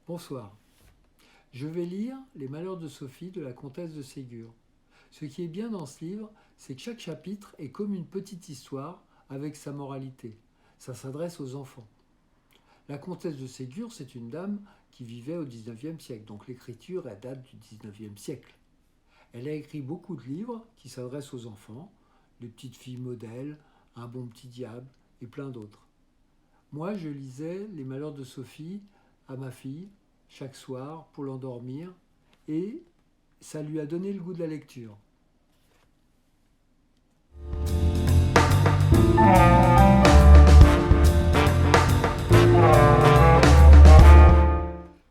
Bonsoir. Je vais lire Les Malheurs de Sophie de la comtesse de Ségur. Ce qui est bien dans ce livre, c'est que chaque chapitre est comme une petite histoire avec sa moralité. Ça s'adresse aux enfants. La comtesse de Ségur, c'est une dame qui vivait au XIXe siècle, donc l'écriture elle date du XIXe siècle. Elle a écrit beaucoup de livres qui s'adressent aux enfants, Les petites filles modèles, Un bon petit diable et plein d'autres. Moi, je lisais Les Malheurs de Sophie à ma fille chaque soir pour l'endormir et ça lui a donné le goût de la lecture.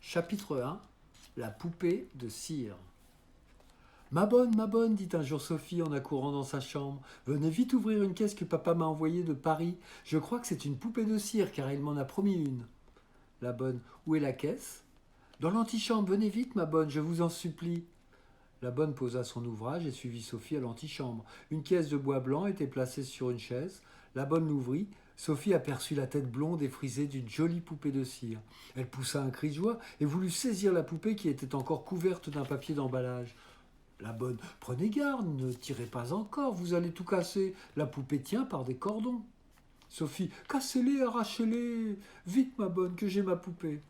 Chapitre 1. La poupée de cire. Ma bonne, dit un jour Sophie en accourant dans sa chambre. Venez vite ouvrir une caisse que papa m'a envoyée de Paris. Je crois que c'est une poupée de cire car il m'en a promis une. La bonne, où est la caisse? Dans l'antichambre, venez vite ma bonne, je vous en supplie. La bonne posa son ouvrage et suivit Sophie à l'antichambre. Une caisse de bois blanc était placée sur une chaise. La bonne l'ouvrit. Sophie aperçut la tête blonde et frisée d'une jolie poupée de cire. Elle poussa un cri de joie et voulut saisir la poupée qui était encore couverte d'un papier d'emballage. La bonne, prenez garde, ne tirez pas encore, vous allez tout casser. La poupée tient par des cordons. Sophie, cassez-les, arrachez-les. Vite ma bonne, que j'ai ma poupée.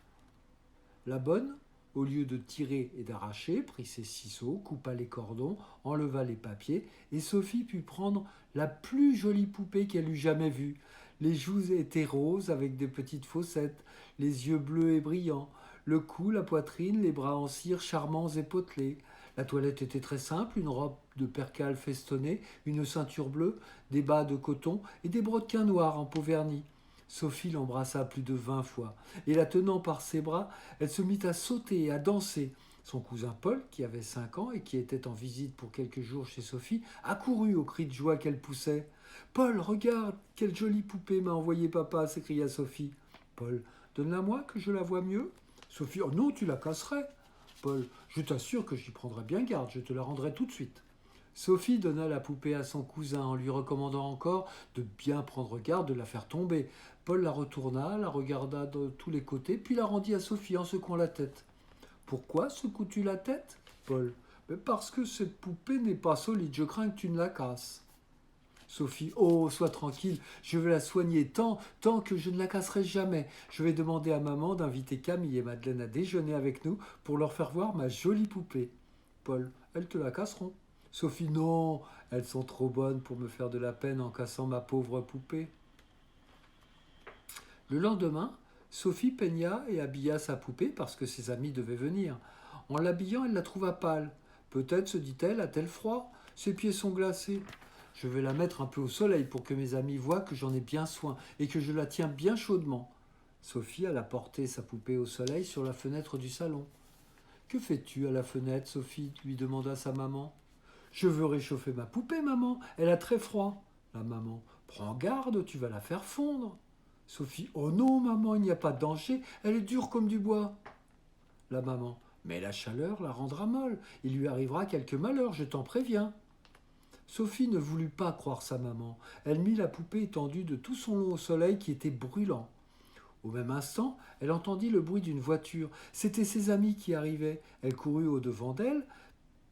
La bonne, au lieu de tirer et d'arracher, prit ses ciseaux, coupa les cordons, enleva les papiers, et Sophie put prendre la plus jolie poupée qu'elle eût jamais vue. Les joues étaient roses avec des petites fossettes, les yeux bleus et brillants, le cou, la poitrine, les bras en cire charmants et potelés. La toilette était très simple, une robe de percale festonnée, une ceinture bleue, des bas de coton et des brodequins noirs en peau vernie. Sophie l'embrassa plus de 20 fois, et la tenant par ses bras, elle se mit à sauter et à danser. Son cousin Paul, qui avait 5 ans et qui était en visite pour quelques jours chez Sophie, accourut au cri de joie qu'elle poussait. Paul, regarde, quelle jolie poupée m'a envoyé papa, s'écria Sophie. Paul, donne-la-moi que je la vois mieux. Sophie, oh non, tu la casserais. Paul, je t'assure que j'y prendrai bien garde, je te la rendrai tout de suite. Sophie donna la poupée à son cousin en lui recommandant encore de bien prendre garde de la faire tomber. Paul la retourna, la regarda de tous les côtés, puis la rendit à Sophie en secouant la tête. Pourquoi secoues-tu la tête, Paul? Parce que cette poupée n'est pas solide, je crains que tu ne la casses. Sophie, oh, sois tranquille, je vais la soigner tant que je ne la casserai jamais. Je vais demander à maman d'inviter Camille et Madeleine à déjeuner avec nous pour leur faire voir ma jolie poupée. Paul, elles te la casseront. Sophie, non, elles sont trop bonnes pour me faire de la peine en cassant ma pauvre poupée. Le lendemain, Sophie peigna et habilla sa poupée parce que ses amis devaient venir. En l'habillant, elle la trouva pâle. Peut-être, se dit-elle, a-t-elle froid? Ses pieds sont glacés. Je vais la mettre un peu au soleil pour que mes amis voient que j'en ai bien soin et que je la tiens bien chaudement. Sophie alla porter sa poupée au soleil sur la fenêtre du salon. Que fais-tu à la fenêtre, Sophie lui demanda sa maman. Je veux réchauffer ma poupée, maman, elle a très froid. La maman, prends garde, tu vas la faire fondre. Sophie, oh non, maman, il n'y a pas de danger, elle est dure comme du bois. La maman, mais la chaleur la rendra molle, il lui arrivera quelque malheur, je t'en préviens. Sophie ne voulut pas croire sa maman. Elle mit la poupée étendue de tout son long au soleil qui était brûlant. Au même instant, elle entendit le bruit d'une voiture. C'étaient ses amis qui arrivaient. Elle courut au-devant d'elle.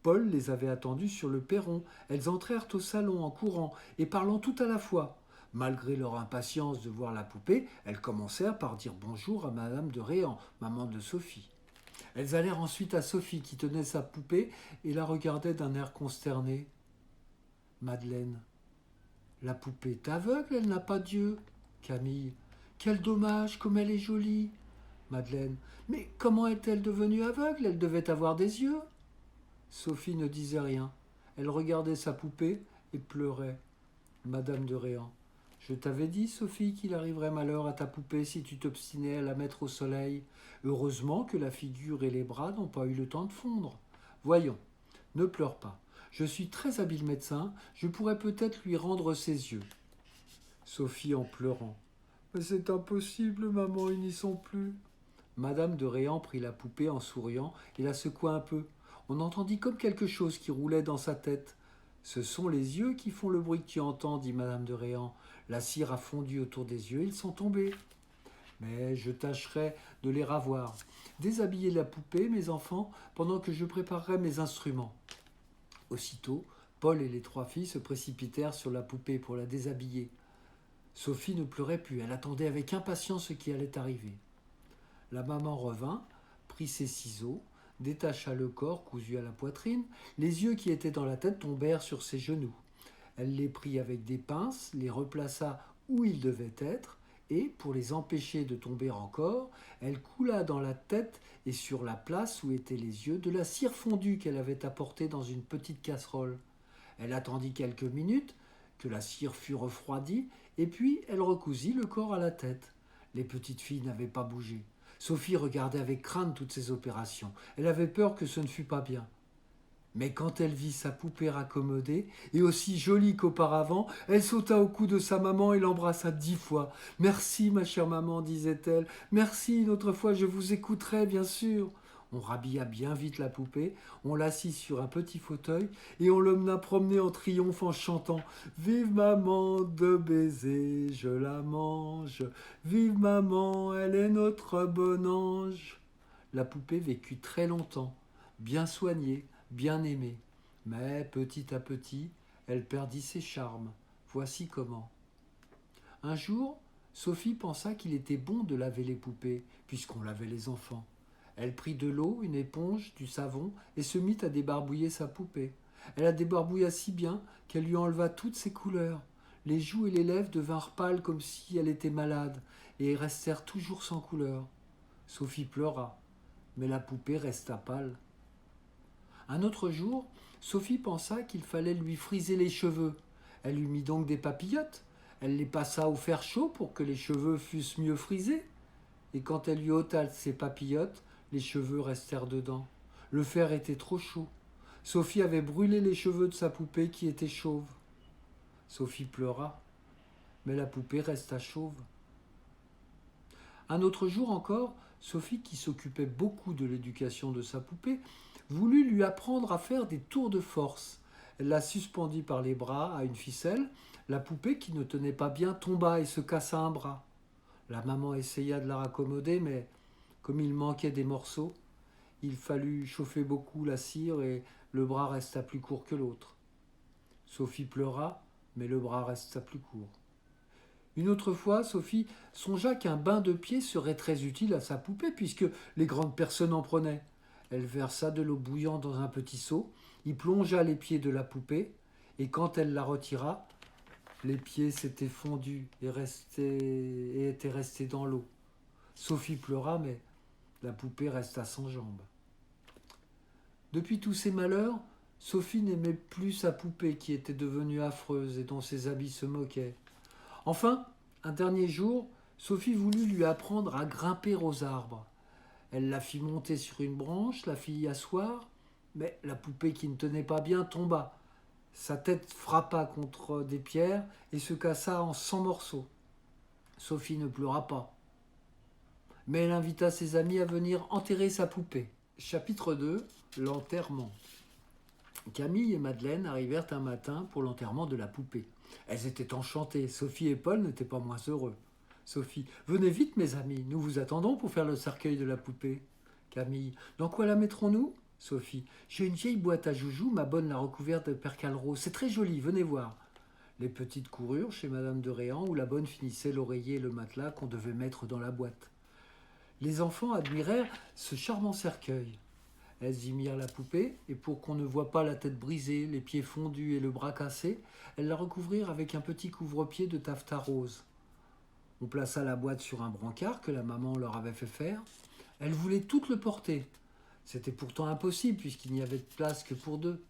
Paul les avait attendus sur le perron. Elles entrèrent au salon en courant et parlant tout à la fois. Malgré leur impatience de voir la poupée, elles commencèrent par dire bonjour à Madame de Réan, maman de Sophie. Elles allèrent ensuite à Sophie qui tenait sa poupée et la regardait d'un air consterné. Madeleine, la poupée est aveugle, elle n'a pas d'yeux. Camille, quel dommage, comme elle est jolie. Madeleine, mais comment est-elle devenue aveugle? Elle devait avoir des yeux. Sophie ne disait rien. Elle regardait sa poupée et pleurait. Madame de Réan, je t'avais dit, Sophie, qu'il arriverait malheur à ta poupée si tu t'obstinais à la mettre au soleil. Heureusement que la figure et les bras n'ont pas eu le temps de fondre. Voyons, ne pleure pas. Je suis très habile médecin, je pourrais peut-être lui rendre ses yeux. Sophie en pleurant. Mais c'est impossible, maman, ils n'y sont plus. Madame de Réan prit la poupée en souriant et la secoua un peu. On entendit comme quelque chose qui roulait dans sa tête. Ce sont les yeux qui font le bruit que tu entends, dit Madame de Réan. La cire a fondu autour des yeux, ils sont tombés. Mais je tâcherai de les ravoir. Déshabillez la poupée, mes enfants, pendant que je préparerai mes instruments. » Aussitôt, Paul et les 3 filles se précipitèrent sur la poupée pour la déshabiller. Sophie ne pleurait plus, elle attendait avec impatience ce qui allait arriver. La maman revint, prit ses ciseaux, détacha le corps cousu à la poitrine, les yeux qui étaient dans la tête tombèrent sur ses genoux. Elle les prit avec des pinces, les replaça où ils devaient être, et, pour les empêcher de tomber encore, elle coula dans la tête et sur la place où étaient les yeux de la cire fondue qu'elle avait apportée dans une petite casserole. Elle attendit quelques minutes, que la cire fût refroidie, et puis elle recousit le corps à la tête. Les petites filles n'avaient pas bougé. Sophie regardait avec crainte toutes ces opérations. Elle avait peur que ce ne fût pas bien. Mais quand elle vit sa poupée raccommodée, et aussi jolie qu'auparavant, elle sauta au cou de sa maman et l'embrassa 10 fois. « Merci, ma chère maman, disait-elle. Merci, une autre fois je vous écouterai, bien sûr. » On rhabilla bien vite la poupée, on l'assit sur un petit fauteuil et on l'emmena promener en triomphe en chantant « Vive maman de baiser, je la mange. Vive maman, elle est notre bon ange. » La poupée vécut très longtemps, bien soignée, bien aimée. Mais petit à petit, elle perdit ses charmes. Voici comment. Un jour, Sophie pensa qu'il était bon de laver les poupées, puisqu'on lavait les enfants. Elle prit de l'eau, une éponge, du savon, et se mit à débarbouiller sa poupée. Elle la débarbouilla si bien qu'elle lui enleva toutes ses couleurs. Les joues et les lèvres devinrent pâles comme si elle était malade, et restèrent toujours sans couleur. Sophie pleura, mais la poupée resta pâle. Un autre jour, Sophie pensa qu'il fallait lui friser les cheveux. Elle lui mit donc des papillotes. Elle les passa au fer chaud pour que les cheveux fussent mieux frisés. Et quand elle lui ôta ses papillotes, les cheveux restèrent dedans. Le fer était trop chaud. Sophie avait brûlé les cheveux de sa poupée qui était chauve. Sophie pleura, mais la poupée resta chauve. Un autre jour encore, Sophie, qui s'occupait beaucoup de l'éducation de sa poupée, voulut lui apprendre à faire des tours de force. Elle la suspendit par les bras à une ficelle. La poupée, qui ne tenait pas bien, tomba et se cassa un bras. La maman essaya de la raccommoder, mais comme il manquait des morceaux, il fallut chauffer beaucoup la cire et le bras resta plus court que l'autre. Sophie pleura, mais le bras resta plus court. Une autre fois, Sophie songea qu'un bain de pied serait très utile à sa poupée, puisque les grandes personnes en prenaient. Elle versa de l'eau bouillante dans un petit seau, y plongea les pieds de la poupée, et quand elle la retira, les pieds s'étaient fondus et étaient restés dans l'eau. Sophie pleura, mais la poupée resta sans jambes. Depuis tous ces malheurs, Sophie n'aimait plus sa poupée qui était devenue affreuse et dont ses habits se moquaient. Enfin, un dernier jour, Sophie voulut lui apprendre à grimper aux arbres. Elle la fit monter sur une branche, la fit y asseoir, mais la poupée qui ne tenait pas bien tomba. Sa tête frappa contre des pierres et se cassa en 100 morceaux. Sophie ne pleura pas, mais elle invita ses amis à venir enterrer sa poupée. Chapitre 2, l'enterrement. Camille et Madeleine arrivèrent un matin pour l'enterrement de la poupée. Elles étaient enchantées. Sophie et Paul n'étaient pas moins heureux. Sophie: venez vite, mes amis, nous vous attendons pour faire le cercueil de la poupée. Camille: dans quoi la mettrons-nous? Sophie: j'ai une vieille boîte à joujoux, ma bonne l'a recouverte de percale rose. C'est très joli, venez voir. Les petites coururent chez Madame de Réan, où la bonne finissait l'oreiller et le matelas qu'on devait mettre dans la boîte. Les enfants admirèrent ce charmant cercueil. Elles y mirent la poupée, et pour qu'on ne voie pas la tête brisée, les pieds fondus et le bras cassé, elles la recouvrirent avec un petit couvre-pied de taffetas rose. On plaça la boîte sur un brancard que la maman leur avait fait faire. Elles voulaient toutes le porter. C'était pourtant impossible, puisqu'il n'y avait de place que pour 2.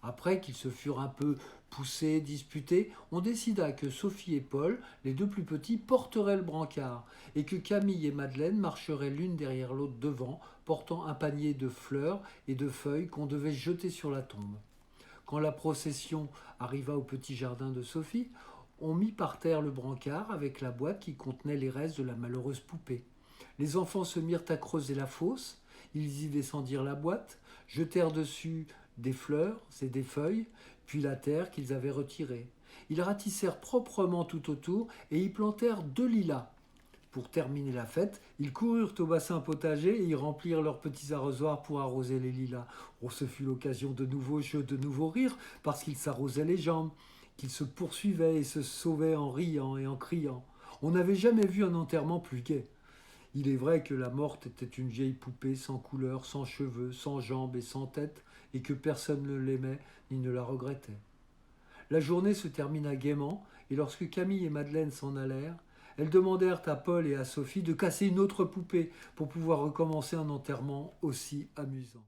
Après qu'ils se furent un peu poussés, disputés, on décida que Sophie et Paul, les 2 plus petits, porteraient le brancard, et que Camille et Madeleine marcheraient l'une derrière l'autre devant, portant un panier de fleurs et de feuilles qu'on devait jeter sur la tombe. Quand la procession arriva au petit jardin de Sophie, on mit par terre le brancard avec la boîte qui contenait les restes de la malheureuse poupée. Les enfants se mirent à creuser la fosse, ils y descendirent la boîte, jetèrent dessus des fleurs et des feuilles, puis la terre qu'ils avaient retirée. Ils ratissèrent proprement tout autour et y plantèrent 2 lilas. Pour terminer la fête, ils coururent au bassin potager et y remplirent leurs petits arrosoirs pour arroser les lilas. Oh, ce fut l'occasion de nouveaux jeux, de nouveaux rires, parce qu'ils s'arrosaient les jambes, qu'ils se poursuivaient et se sauvaient en riant et en criant. On n'avait jamais vu un enterrement plus gai. Il est vrai que la morte était une vieille poupée sans couleur, sans cheveux, sans jambes et sans tête, et que personne ne l'aimait ni ne la regrettait. La journée se termina gaiement, et lorsque Camille et Madeleine s'en allèrent, elles demandèrent à Paul et à Sophie de casser une autre poupée pour pouvoir recommencer un enterrement aussi amusant.